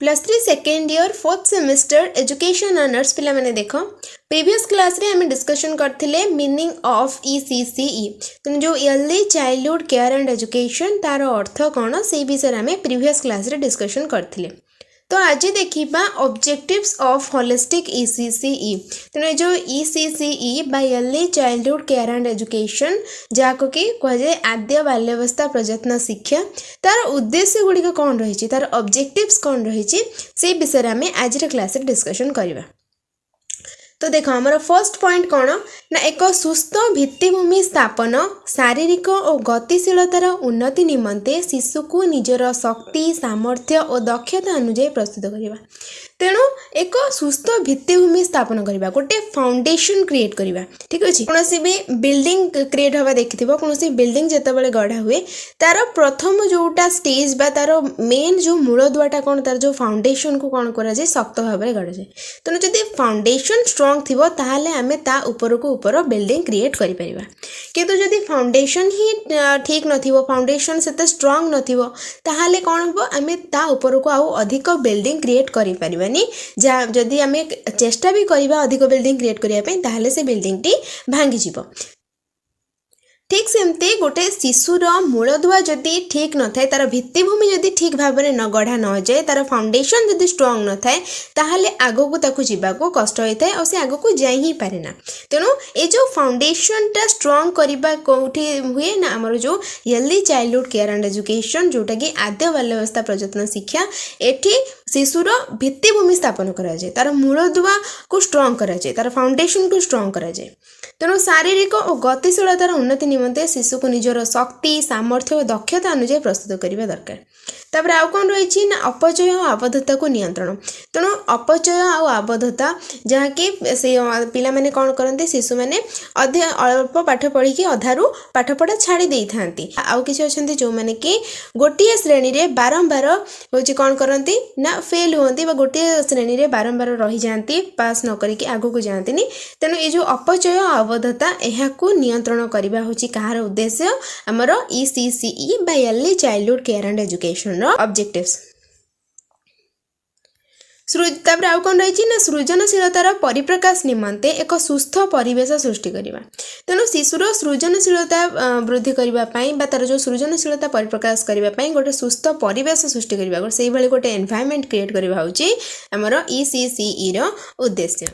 +3 second year 4th semester education honours पिला माने देखो प्रीवियस क्लास रे हमें डिस्कशन करथिले मीनिंग ऑफ ECCE तो जो early childhood care and education तार अर्थ कौन से विषय हमें प्रीवियस क्लास रे डिस्कशन करथिले। तो आज देखिबा ऑब्जेक्टिव्स ऑफ होलिस्टिक ECCE तेणु जो ECCE bye early childhood care and education जाको कि कह जाए आद्य बाल्यावस्था प्रयत्न शिक्षा तार उद्देश्य गुड़िक कौन रही तार ऑब्जेक्टिव्स कौन रही से विषय में आज क्लास डिस्कशन करवा। तो देख आमर फर्स्ट पॉइंट कौन ना एक सुस्थ भित्तिभूमि स्थापन शारीरिक और गतिशीलतार उन्नति निमंते शिशु को निजर शक्ति सामर्थ्य और दक्षता अनुଯାयी प्रस्तुत करवा। तेणु एक सुस्थ भित्तिभूमि स्थापन करवा गोटे फाउंडेशन क्रिएट करवा। ठीक अच्छे कौन भी बिल्डिंग क्रिएट हवा देखि कौन बिल्डिंग जिते गढ़ा हुए तार प्रथम जोटा स्टेज बा तार मेन जो मूल दुआटा कौन तार जो फाउंडेशन को कौन करा जाए शक्त भाव में गढ़ा जाए। तेणु जदि फाउंडेशन स्ट्रॉन्ग थिबो ताहले आमे ता ऊपर को ऊपर बिल्डिंग क्रिएट करि परिबा। किंतु जदि फाउंडेशन ही ठीक नथिबो फाउंडेशन सेते स्ट्रॉन्ग नथिबो ताहले कौन हबो आमे ता ऊपर को आउ अधिक बिल्डिंग क्रिएट करि परिबानी। जदि आमे चेष्टा भी करिबा अधिक बिल्डिंग क्रिएट करिया पई ताहले से बिल्डिंग टी भांगी जिवो। ठीक सेमती गोटे शिशुर मूलदुआ जदि ठीक न थाए तार भित्तिभूमि जदि ठीक भाव में न गढ़ा न जाए तार फाउंडेशन जदि स्ट्रॉन्ग न थाए ताहले आगो ताकू जीवाको कष्ट होता है और से आगो जाई ही पारे ना। तेणु ये जो फाउंडेशन टा स्ट्रॉन्ग करबा कोठी हुए ना हमर जो early childhood care and education जोटा कि आद्य बाल्यावस्था प्रयत्न शिक्षा एठी शिशुर भित्तिभूमि स्थापन करा जाए तार मूलदुआ को स्ट्रॉन्ग करा जाए तार फाउंडेशन को स्ट्रॉन्ग करा जाए। तेणु शारीरिक और गतिशीलतार उन्नति निमंते शिशु को निजर शक्ति सामर्थ्य और दक्षता अनुଯାयी प्रस्तुत करने दरकार। तापर आउ कौन रही ना अपचय और आबद्धता को नियंत्रण। तेणु अपचय और आबद्धता जहाँकि से पिला माने कौन करते शिशु मैंने अल्प पाठ पढ़ी अधारू पाठपढ़ा छाड़ी दे था आउ किसी अच्छा जो मैंने कि गोटे श्रेणी में बारंबार हूँ कौन करती ना फेल होती गोटे श्रेणी में बारंबार रही जाती पास न करके आगू को जाती। तेणु ये जो अपचय आबद्धता यह नियंत्रण करवा हूँ कहार उद्देश्य आमर ECCE bye early childhood care and education objectives. तापर आउ कौन रही ना सृजनशीलतार परिप्रकाश निमंते एक सुस्थ परिवेश सृष्टि करवा। तेणु शिशुर सृजनशीलता वृद्धि करने तार जो सृजनशीलता परिप्रकाश करने गोटे सुस्थ परिवेश सृष्टि करवा से गोटे एनवायरनमेंट क्रिएट करवा होची आमर ECCE रो उद्देश्य।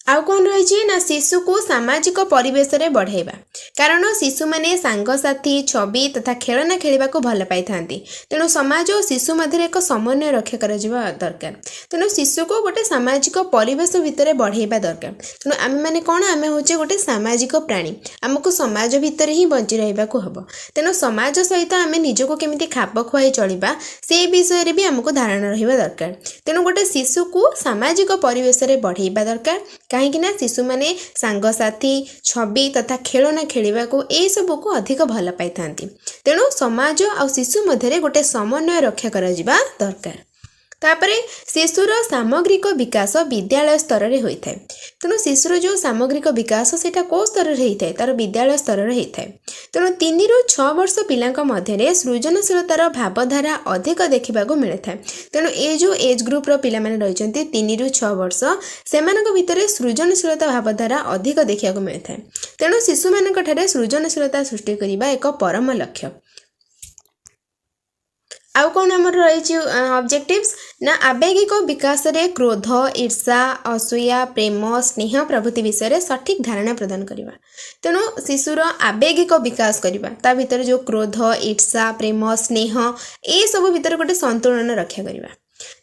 आउ कौन रही ना शिशु को सामाजिक परिवेश रे बढ़ाइबा कारण शिशु माने सांगसाथी छवि तथा खेलना खेलना को भल पाई थांती। तेणु समाज और शिशु मध्य एक समन्वय रक्षा करा दरकार। तेणु शिशु को गोटे सामाजिक परिवेश भितर बढ़ाइबा दरकार। तेणु आमे माने कौन आमे होचे गोटे सामाजिक प्राणी आमको समाज भितर ही बंची रहिबा को हबो। तेणु समाज सहित आमे निजको केमिति खाप खुआई चलिबा से विषय रे भी आमको धारणा रहिबा दरकार। तेणु गोटे शिशु को सामाजिक परिवेश रे बढ़ाइबा दरकार कहीं शिशु मैंने सांगसाथी छवि तथा खेलना खेलना को ए सब को अधिक भल पाई थांती। तेणु समाज और शिशु मध्य गोटे समन्वय रक्षा करा जिबा दरकार। तापरे शिशुर सामग्रिक विकास विद्यालय स्तर रे होइथाय। तेणु शिशुर जो सामग्रिक विकास सेटा को स्तर रे होइथाय तार विद्यालय स्तर रे होइथाय। तेणु 3 ରୁ 6 वर्ष पिलांक मध्य सृजनशीलतार भावधारा अधिक देखा मिले था। तेणु ये जो एज ग्रुप पिला माने रहिचंती 3 ରୁ 6 वर्ष सेमानक भितर सृजनशीलता भावधारा अधिक देखा मिले था। तेणु शिशु मानक ठारे सृजनशीलता सृष्टि करबा एक परम लक्ष्य। आउ कौन आमर रही ऑब्जेक्टिव्स ना आवेगिक विकास रे क्रोध ईर्षा असूया प्रेम स्नेह प्रभृति विषय रे सठिक धारणा प्रदान करवा। तेणु शिशुर आवेगिक विकास करवा ता भीतर जो क्रोध ईर्षा प्रेम स्नेह ए सब भीतर गोटे संतुलन रक्षा करवा।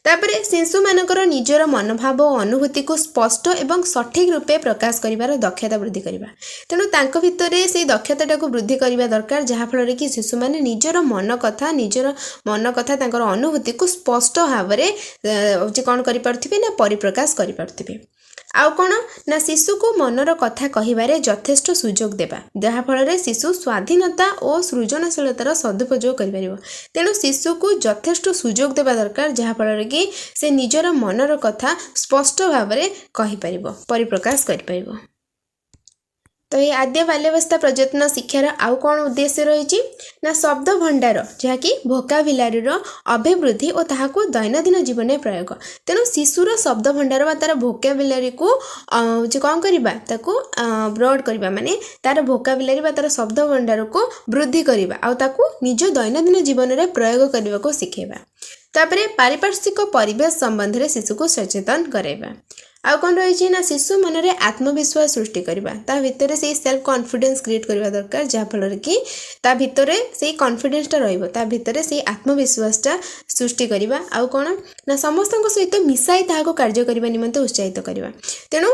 तापरे शिशु मानकर निजर मनोभाव और अनुभूति को स्पष्ट एवं सठिक रूपे प्रकाश करिवार दक्षता वृद्धि करवा। तेणु तांको भितरे से दक्षता को वृद्धि करवा दरकार जहाँ फल कि शिशु माने निजर मन कथा तांकर अनुभूति को स्पष्ट भाव में कौन करि पारथिबे ना परिप्रकाश करि पारथिबे। आउ कौन ना शिशु को मनर कथा कहिबारे यथेष्ट सुजोग देबा जहाँ फल शिशु स्वाधीनता और सृजनशीलतार सदुपयोग करिपारिबो। तेणु शिशु को यथेष्ट सुजोग देबा दरकार जहाँ फल कि से निजर मनर कथा स्पष्ट भाव में कहि पारिबो परिप्रकाश करि पारिबो। तो ये आद्य बाल्यावस्था प्रजनन शिक्षार आउ कौन उद्देश्य रही ना शब्द भंडार जहाँकि भोकाबुलारी अभिवृद्धि और ताहाको दैनंदिन जीवन में प्रयोग। तेणु शिशुर शब्द भंडार तार भोकाबुलारी को कौन करवा ताको ब्रॉड करवा माने तार भोकाबुलारी तार शब्द भंडार को वृद्धि करवा आउ ताको निज दैनंदिन जीवन में प्रयोग करने को शिखेबा। तापरे पारिपार्श्विक परिवेश संबंध में शिशु को सचेतन कराइबा। आउ कौन रही ना शिशु मन में आत्मविश्वास सृष्टि करवा ता भितर से सेल्फ कॉन्फिडेंस क्रिएट करवा दरकार जहाँफल कि ता भितर से कॉन्फिडेंसटा रहिबो ता भितर से आत्मविश्वासटा सृष्टि करवा। आउ कौन ना समस्त सहित मिसाई ताहाको कार्य करने निमंते उत्साहित करवा। तेणु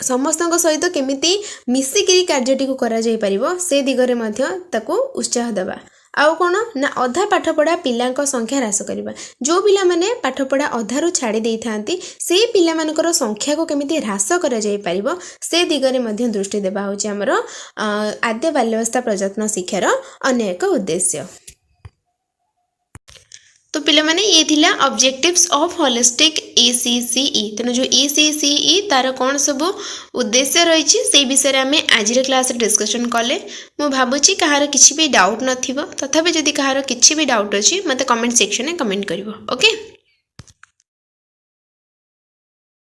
समस्त सहित केमिति मिसिकी कार्यटी को करा जाई परिबो से दिगरे मध्य ताको उत्साह देवा। आउ कौन ना अधा पाठपढ़ा पिलांक संख्या ह्रास करवा। जो पिला माने पाठपढ़ा अधारू छाड़ी देई थांती से पिला मानकर संख्या को केमिति ह्रास करा जाई परिबो से दिगरे मध्य दृष्टि देबा होची हमर आद्य बाल्यावस्था प्रजनन शिक्षार अन्य एक उद्देश्य। तो पिला माने ये थिला ऑब्जेक्टिव्स ऑफ होलिस्टिक ECCE। तेणु जो ECCE तार कौन सब उद्देश्य रही से विषय में आज क्लास डिस्कशन कले। मु भावुची कहार किसी भी डाउट नथिबो तथापि जदि कहार किसी भी डाउट अछि मते कमेंट सेक्शन में कमेंट करिवो। ओके।